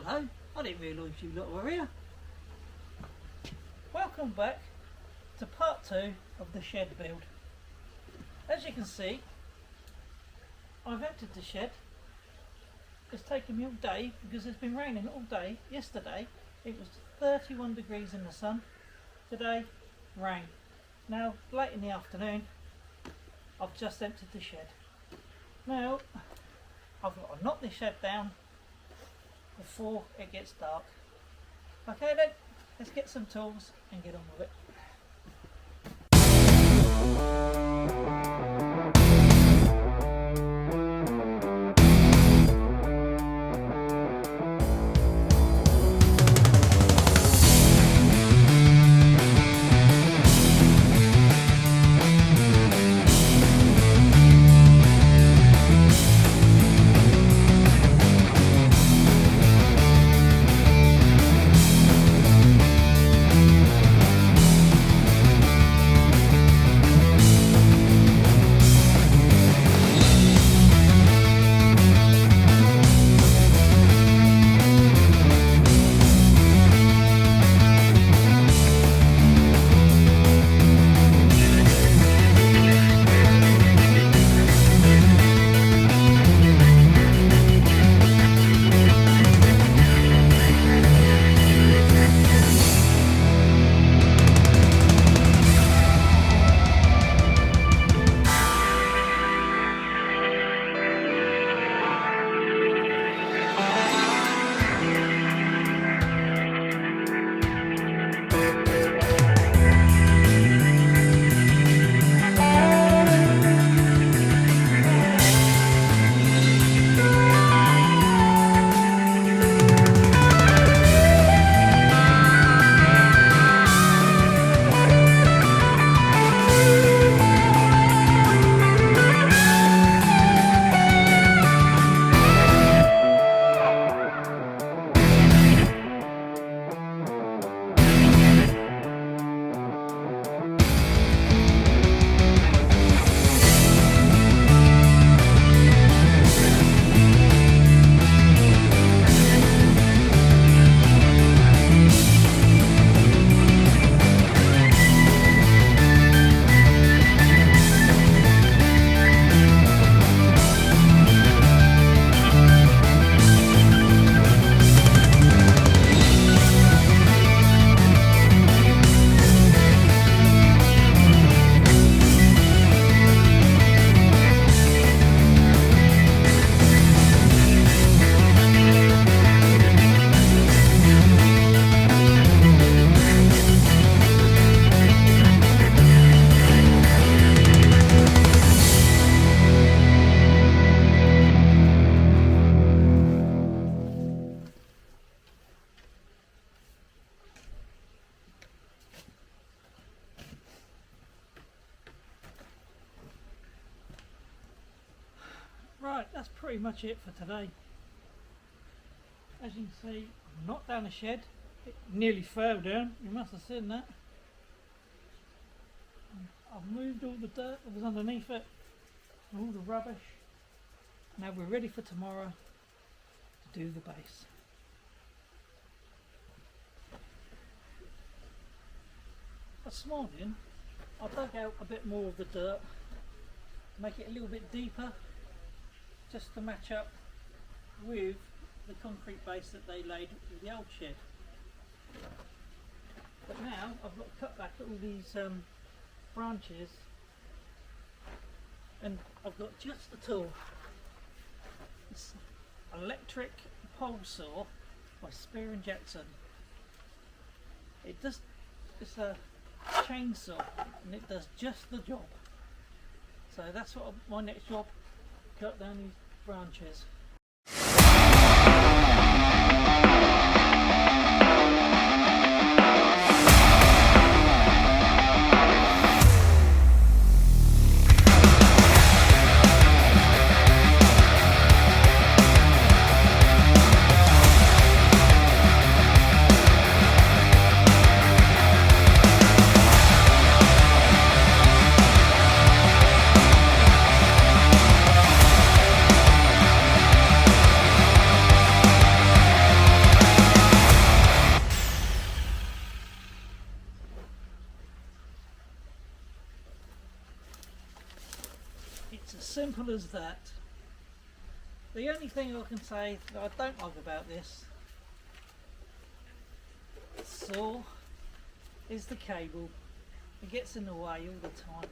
Hello, I didn't realise you lot were here. Welcome back to part 2 of the shed build. As you can see, I've emptied the shed. It's taken me all day because it's been raining all day. Yesterday it was 31 degrees in the sun. Today, rain. Now, late in the afternoon, I've just emptied the shed. Now, I've got to knock this shed down before it gets dark. Okay then, let's get some tools and get on with it. Right, that's pretty much it for today. As you can see, I've knocked down the shed. It nearly fell down, you must have seen that. I've moved all the dirt that was underneath it, all the rubbish. Now we're ready for tomorrow to do the base. This morning I dug out a bit more of the dirt to make it a little bit deeper, just to match up with the concrete base that they laid with the old shed. But now I've got to cut back all these branches, and I've got just the tool. It's electric pole saw by Spear & Jackson. It's a chainsaw and it does just the job. So that's what my next job, cut down these branches. It's as simple as that. The only thing I can say that I don't like about this saw is the cable. It gets in the way all the time.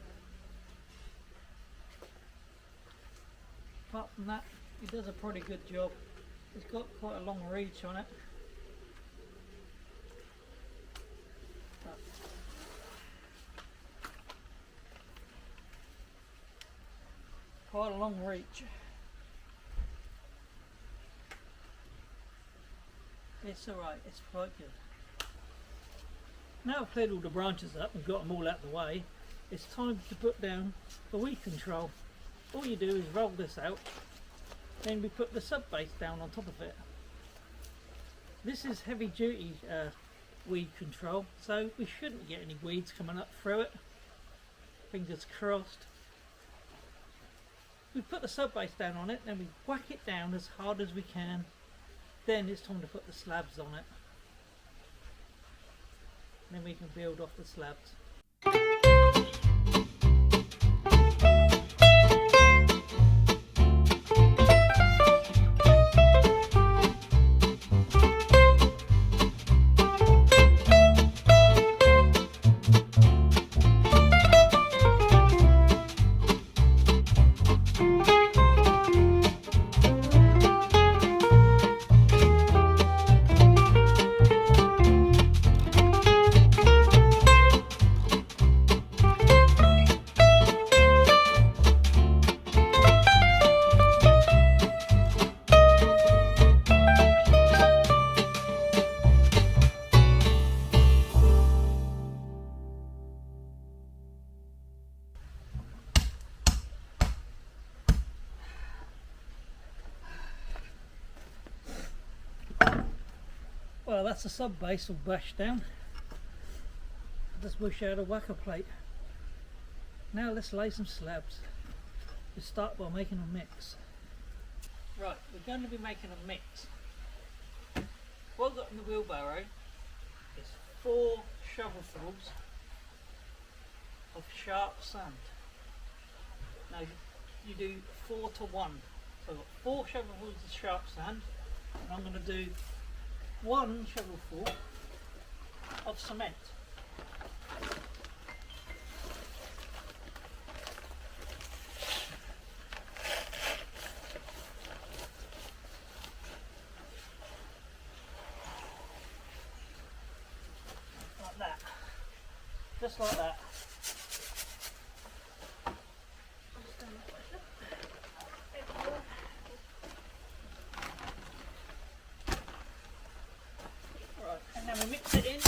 Apart from that, it does a pretty good job. It's got quite a long reach on it. Quite a long reach. It's alright, it's quite good. Now I've cleared all the branches up and got them all out of the way, it's time to put down the weed control. All you do is roll this out, then we put the sub base down on top of it. This is heavy duty weed control, so we shouldn't get any weeds coming up through it. Fingers crossed. We put the sub base down on it, then we whack it down as hard as we can. Then it's time to put the slabs on it. Then we can build off the slabs. Well, that's the sub base all bashed down. Just wish I had a whacker plate. Now let's lay some slabs. We start by making a mix. Right, we're going to be making a mix. What I've got in the wheelbarrow is 4 shovelfuls of sharp sand. Now you do 4 to 1. So I've got 4 shovelfuls of sharp sand, and I'm going to do 1 shovelful of cement. Like that. Just like that. And then we mix it in.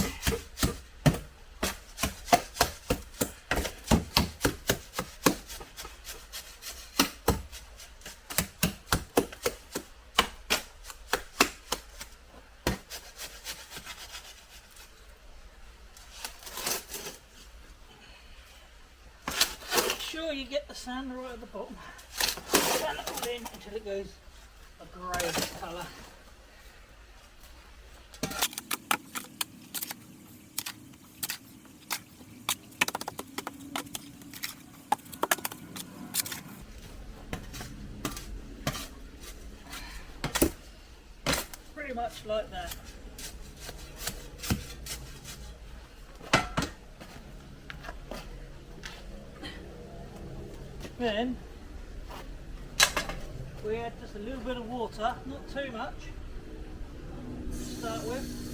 Make sure you get the sand right at the bottom. Sand it all in until it goes a grey colour. Pretty much like that. Then we add just a little bit of water, not too much, to start with.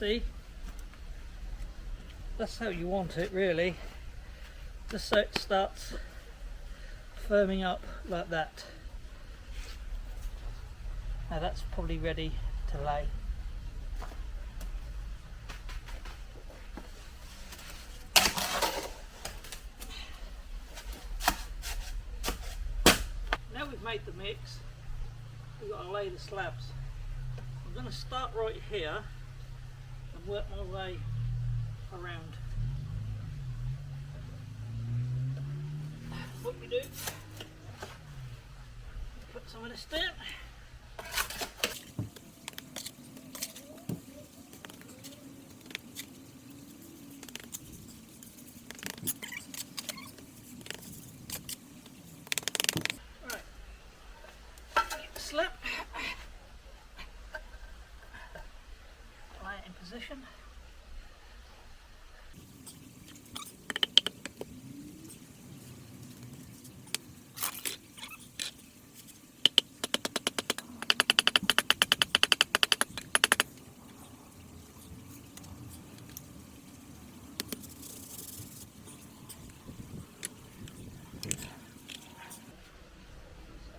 See, that's how you want it really, just so it starts firming up like that. Now that's probably ready to lay. Now we've made the mix, we've got to lay the slabs. I'm going to start right here and work my way around. What we do, put some of this down. Right, get the slab, lay it in position.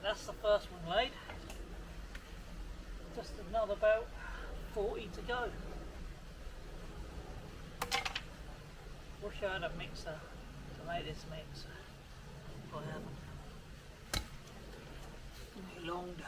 That's the first one laid. Just another about 40 to go. Wish I had a mixer to make this mix. I haven't. It's been a long day.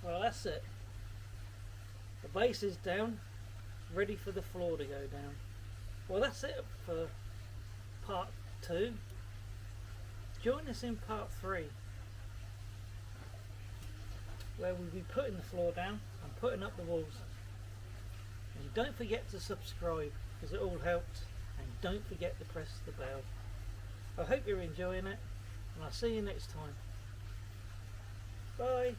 Well, that's it. The base is down, ready for the floor to go down. Well, that's it for part 2. Join us in part 3, where we'll be putting the floor down and putting up the walls. And don't forget to subscribe, because it all helps, and don't forget to press the bell. I hope you're enjoying it, and I'll see you next time. Bye.